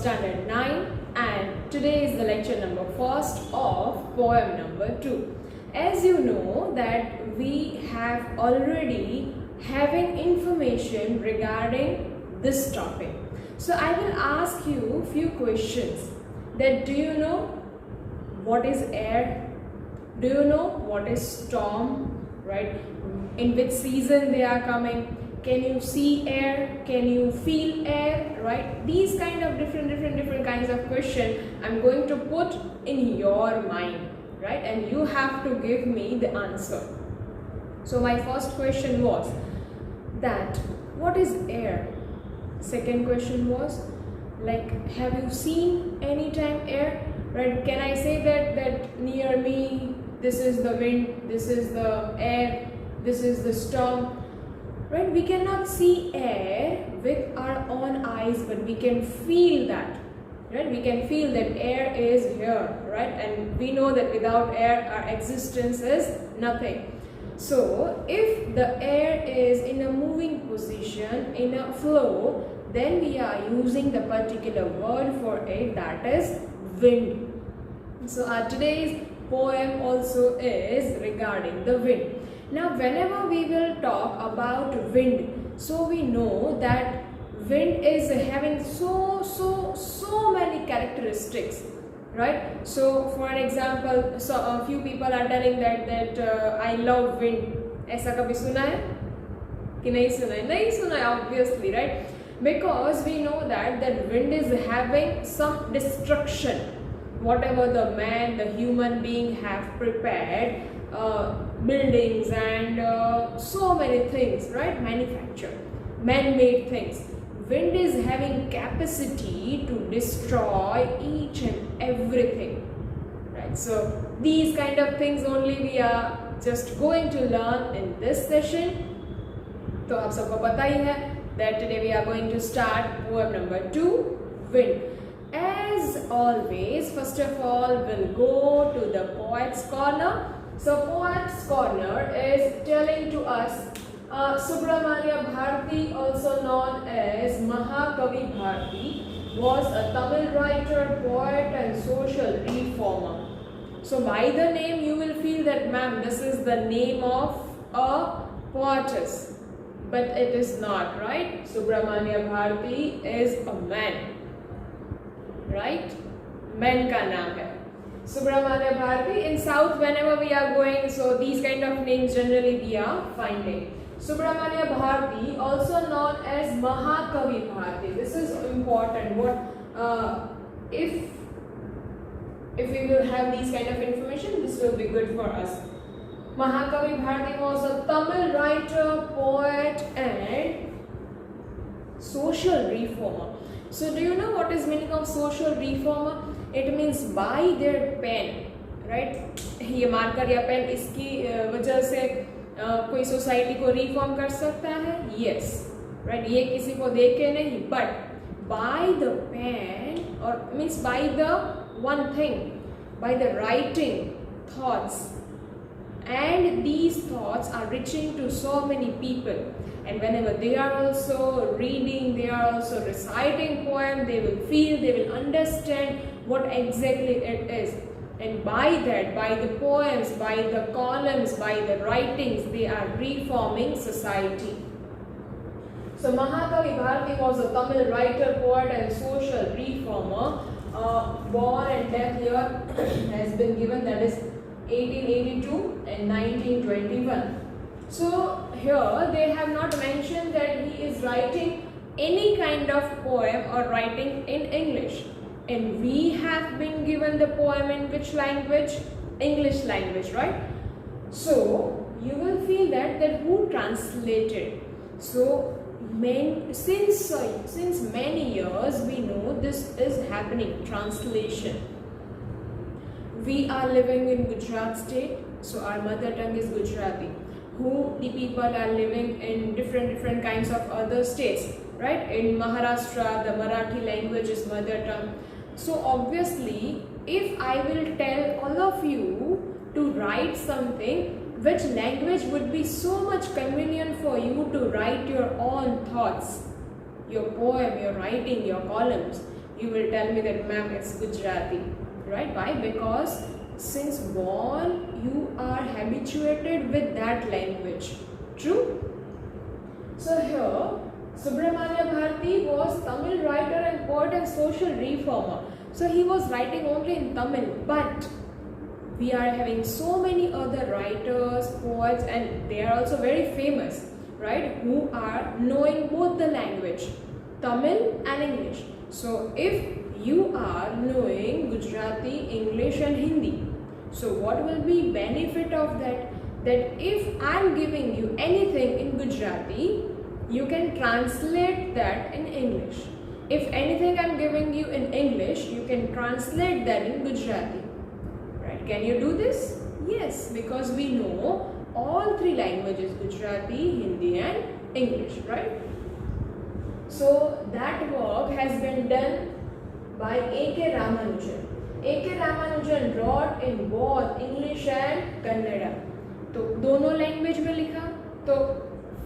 standard 9, and today is the lecture number first of poem number 2. As you know that we have already having information regarding this topic. So I will ask you few questions that do you know what is air? Do you know what is storm? Right? In which season they are coming? Can you see air? Can you feel air? Right? These kind of different kinds of question I'm going to put in your mind, right? And you have to give me the answer. So my first question was that what is air? Second question was like, have you seen anytime air? Right? Can I say that near me this is the wind, this is the air, this is the storm? Right? We cannot see air with our own eyes, but we can feel that. Right? We can feel that air is here, right? And we know that without air, our existence is nothing. So, if the air is in a moving position, in a flow, then we are using the particular word for it, that is wind. So, our today's poem also is regarding the wind. Now, whenever we will talk about wind, so we know that wind is having so many characteristics, right? So, for an example, so a few people are telling that I love wind. ऐसा कभी सुना है? कि नहीं सुना है? नहीं सुना है, obviously, right? Because we know that wind is having some destruction. Whatever the man, the human being have prepared, buildings and so many things, right? Manufacture, man-made things. Wind is having capacity to destroy each and everything, right? So these kind of things only we are just going to learn in this session. तो आप सबको पता ही है that today we are going to start poem number 2, wind. As always, first of all, we'll go to the Poet's Corner. So, Poet's Corner is telling to us Subramania Bharati, also known as Mahakavi Bharati, was a Tamil writer, poet and social reformer. So, by the name you will feel that, ma'am, this is the name of a poetess. But it is not, right? Subramania Bharati is a man. Right? Man ka naam hai. Subramania Bharati. In South, whenever we are going, so these kind of names generally we are finding. Subramania Bharati, also known as Mahakavi Bharati. This is important. What if we will have these kind of information, this will be good for us. Mahakavi Bharati was a Tamil writer, poet, and social reformer. So, do you know what is meaning of social reformer? It means by their pen, right? ये marker या pen इसकी वजह से कोई society को reform कर सकता है? Yes, right? ये किसी को देख के नहीं, but by the pen or means by the one thing, by the writing thoughts, and these thoughts are reaching to so many people. And whenever they are also reading, they are also reciting poem, they will feel, they will understand what exactly it is. And by that, by the poems, by the columns, by the writings, they are reforming society. So Mahakavi Bharati was a Tamil writer, poet and social reformer. Born and death year has been given, that is 1882 and 1921. So here they have not mentioned that he is writing any kind of poem or writing in English. And we have been given the poem in which language? English language, right? So you will feel that who translated. So since many years we know this is happening, translation. We are living in Gujarat state, so our mother tongue is Gujarati. Who the people are living in different kinds of other states, right? In Maharashtra, the Marathi language is mother tongue. So obviously, if I will tell all of you to write something, which language would be so much convenient for you to write your own thoughts, your poem, your writing, your columns? you will tell me that ma'am it's Gujarati, right? Why? Because since born you are habituated with that language. True? So here Subramanya Bharati was Tamil writer and poet and social reformer. So he was writing only in Tamil, but we are having so many other writers, poets, and they are also very famous, right? Who are knowing both the language, Tamil and English. So if you are knowing Gujarati, English and Hindi, so what will be benefit of that? That if I am giving you anything in Gujarati, you can translate that in English. If anything I am giving you in English, you can translate that in Gujarati. Right? Can you do this? Yes, because we know all three languages, Gujarati, Hindi and English, right? So that work has been done by A.K. Ramanujan. A.K. Ramanujan wrote in both English and Kannada. तो दोनों language में लिखा, तो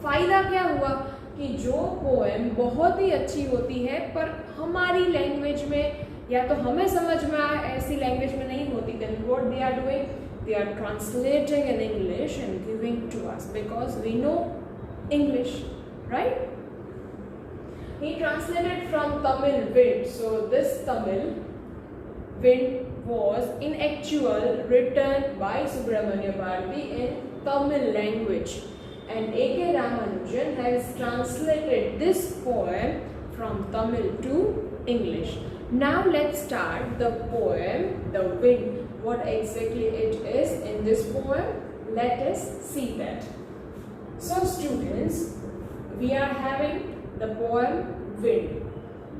फ़ायदा क्या हुआ कि जो पोएम बहुत ही अच्छी होती है पर हमारी लैंग्वेज में या तो हमें समझ में आए ऐसी लैंग्वेज में नहीं होती, then what they are doing, they are translating in English and giving to us because we know English, right? He translated from Tamil Wind. So this Tamil Wind was in actual written by Subramanya Bharati in Tamil language, and A.K. Ramanujan has translated this poem from Tamil to English. Now let's start the poem, The Wind. What exactly it is in this poem? Let us see that. So students, we are having the poem Wind.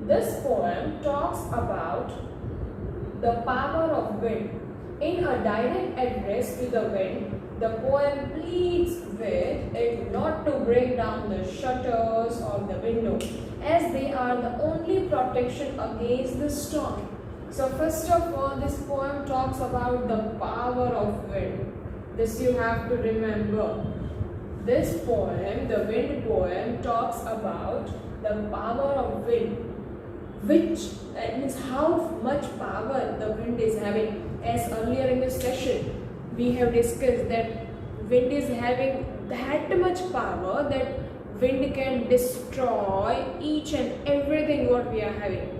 This poem talks about the power of wind. In a direct address to the wind, the poem pleads with it not to break down the shutters of the window, as they are the only protection against the storm. So first of all, this poem talks about the power of wind. This you have to remember. This poem, the wind poem, talks about the power of wind, which means how much power the wind is having. As earlier in this session, we have discussed that wind is having that much power that wind can destroy each and everything what we are having.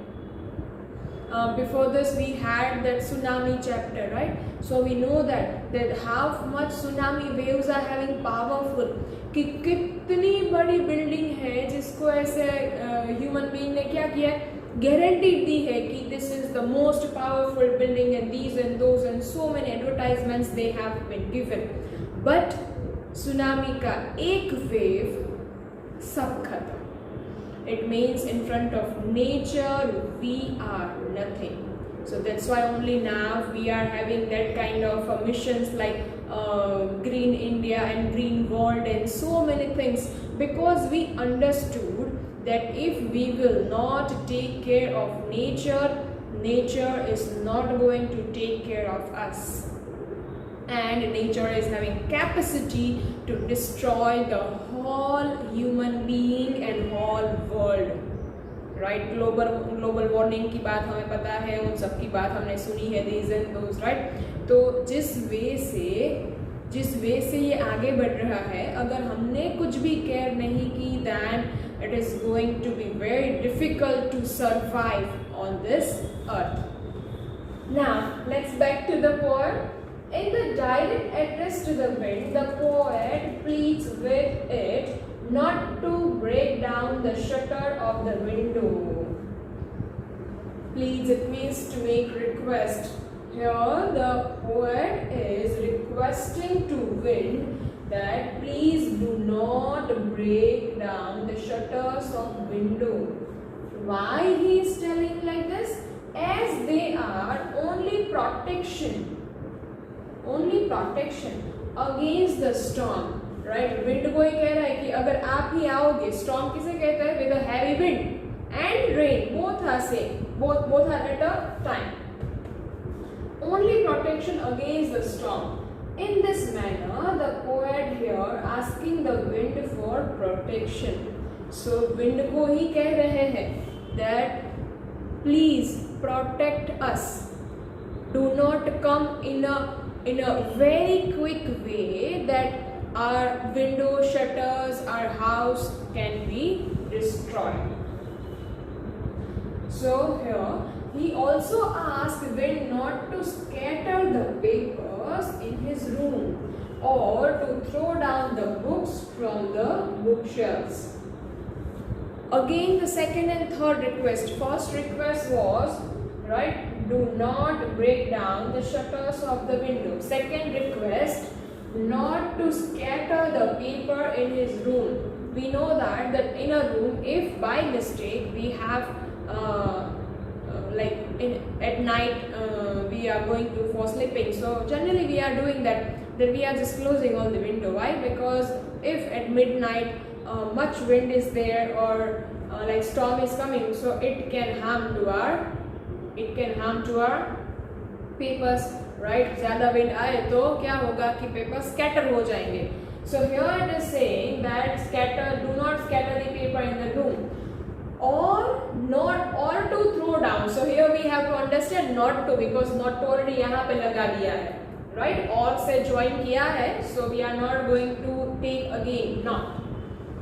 Before this we had that tsunami chapter, right? So we know that how much tsunami waves are having powerful, कि कितनी बड़ी building है जिसको ऐसे human being ने क्या किया है, गारंटी दी है कि this is the most powerful building and these and those and so many advertisements they have been given, but tsunami का एक वेव सब खत्म. It means in front of nature we are nothing. So that's why only now we are having that kind of missions like Green India and Green World and so many things, because we understood that if we will not take care of nature, nature is not going to take care of us, and nature is having capacity to destroy the whole human being and whole world, right? global warming की बात हमें पता है, उन सब की बात हमने सुनी है, these and those, right? तो जिस वे से ये आगे बढ़ रहा है, अगर हमने कुछ भी केयर नहीं की, then it is going to be very difficult to survive on this earth. Now let's back to the poem. In the direct address to the wind, the poet pleads with it not to break down the shutter of the window. Pleads, it means to make request. Here the poet is requesting to wind that please do not break down the shutters of window. Why he is telling like this? As they are only protection against the storm, right? Wind को ही कह रहा है कि अगर आप ही आओगे, storm किसे कहते हैं? With a heavy wind and rain, both are same, both are at a time. Only protection against the storm. In this manner, the poet here asking the wind for protection. So wind को ही कह रहे हैं that please protect us. Do not come in a very quick way that our window shutters, our house can be destroyed. So here he also asked Wind not to scatter the papers in his room or to throw down the books from the bookshelves. Again the second and third request. First request was, right, do not break down the shutters of the window. Second request, not to scatter the paper in his room. We know that in a room, if by mistake we have at night we are going to for sleeping, so generally we are doing that we are just closing all the window. Why? Because if at midnight much wind is there or like storm is coming, so it can harm to our papers, right? ज़्यादा wind आए तो क्या होगा कि paper scatter हो जाएंगे. So here it is saying that do not scatter the paper in the room, or to throw down. So here we have to understand not to, because not to already यहाँ पे लगा दिया है, right? और से join किया है, so we are not going to take again not.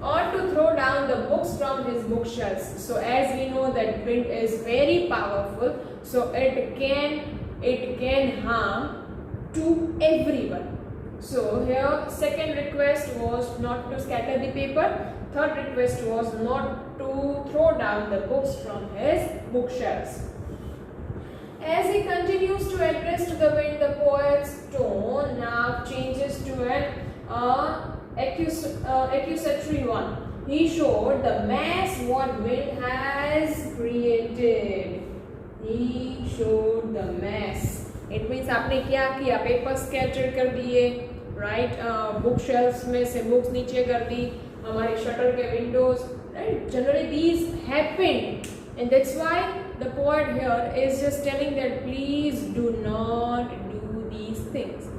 Or to throw down the books from his bookshelves. So as we know that wind is very powerful, so it can harm to everyone. So here second request was not to scatter the paper. Third request was not to throw down the books from his bookshelves. As he continues to address to the wind, the poet's tone now changes to an accusatory one. He showed the mess what wind has created. He showed the mess. It means आपने क्या किया? Paper scatter कर दिए, right? Book shelves में से books नीचे कर दी, हमारे शटर के Windows, right? Generally these happen, and that's why the poet here is just telling that please do not do these things.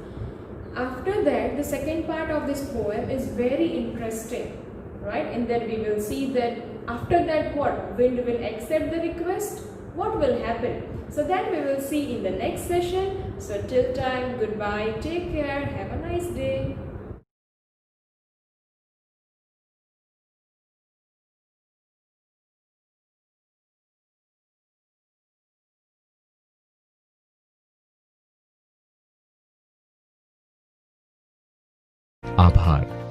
After that, the second part of this poem is very interesting, right? And then we will see that after that what? Wind will accept the request. What will happen? So that we will see in the next session. So till time, goodbye, take care, have a nice day. आभार।